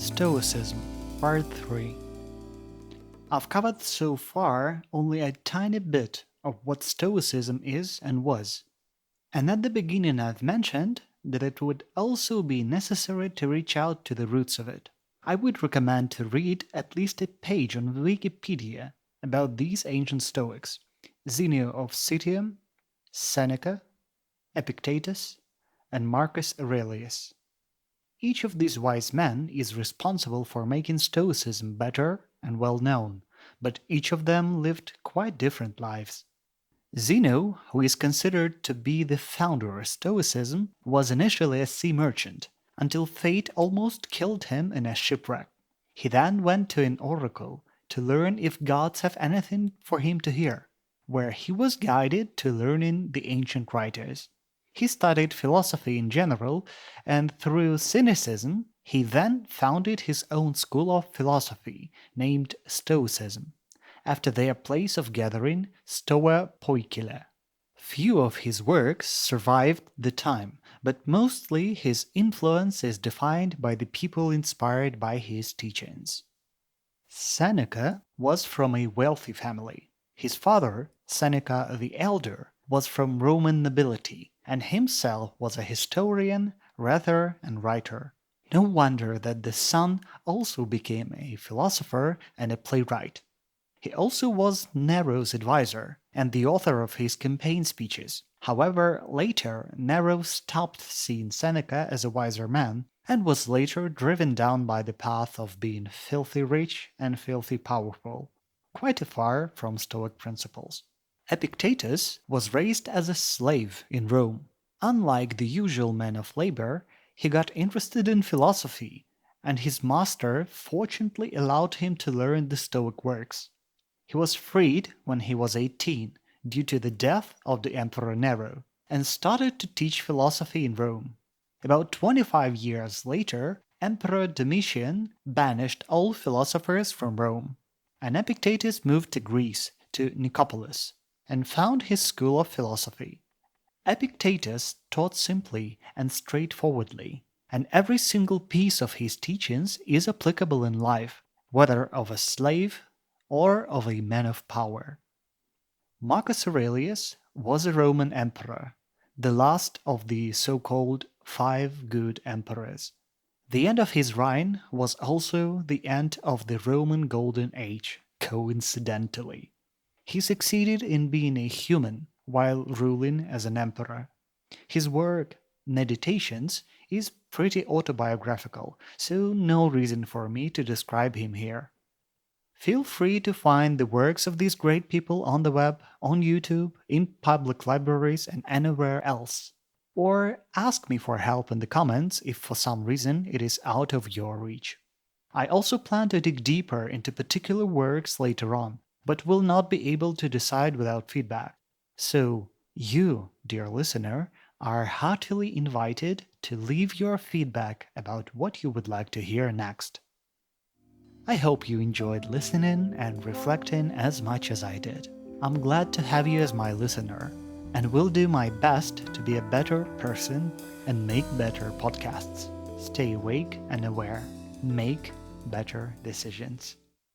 Stoicism, Part 3. I've covered so far only a tiny bit of what Stoicism is and was, and at the beginning I've mentioned that it would also be necessary to reach out to the roots of it. I would recommend to read at least a page on Wikipedia about these ancient Stoics: Zeno of Citium, Seneca, Epictetus, and Marcus Aurelius. Each of these wise men is responsible for making Stoicism better and well known, but each of them lived quite different lives. Zeno, who is considered to be the founder of Stoicism, was initially a sea merchant, until fate almost killed him in a shipwreck. He then went to an oracle to learn if gods have anything for him to hear, where he was guided to learning the ancient writers. He studied philosophy in general, and through cynicism, he then founded his own school of philosophy named Stoicism, after their place of gathering, Stoa Poikile. Few of his works survived the time, but mostly his influence is defined by the people inspired by his teachings. Seneca was from a wealthy family. His father, Seneca the Elder, was from Roman nobility, and himself was a historian, rhetor, and writer. No wonder that the son also became a philosopher and a playwright. He also was Nero's advisor and the author of his campaign speeches. However, later Nero stopped seeing Seneca as a wiser man and was later driven down by the path of being filthy rich and filthy powerful, quite far from Stoic principles. Epictetus was raised as a slave in Rome. Unlike the usual man of labor, he got interested in philosophy, and his master fortunately allowed him to learn the Stoic works. He was freed when he was 18 due to the death of the Emperor Nero, and started to teach philosophy in Rome. About 25 years later, Emperor Domitian banished all philosophers from Rome, and Epictetus moved to Greece, to Nicopolis, and found his school of philosophy. Epictetus taught simply and straightforwardly, and every single piece of his teachings is applicable in life, whether of a slave or of a man of power. Marcus Aurelius was a Roman emperor, the last of the so-called five good emperors. The end of his reign was also the end of the Roman Golden Age, coincidentally. He succeeded in being a human while ruling as an emperor. His work, Meditations, is pretty autobiographical, so no reason for me to describe him here. Feel free to find the works of these great people on the web, on YouTube, in public libraries, and anywhere else. Or ask me for help in the comments if for some reason it is out of your reach. I also plan to dig deeper into particular works later on, but will not be able to decide without feedback. So, you, dear listener, are heartily invited to leave your feedback about what you would like to hear next. I hope you enjoyed listening and reflecting as much as I did. I'm glad to have you as my listener, and will do my best to be a better person and make better podcasts. Stay awake and aware. Make better decisions.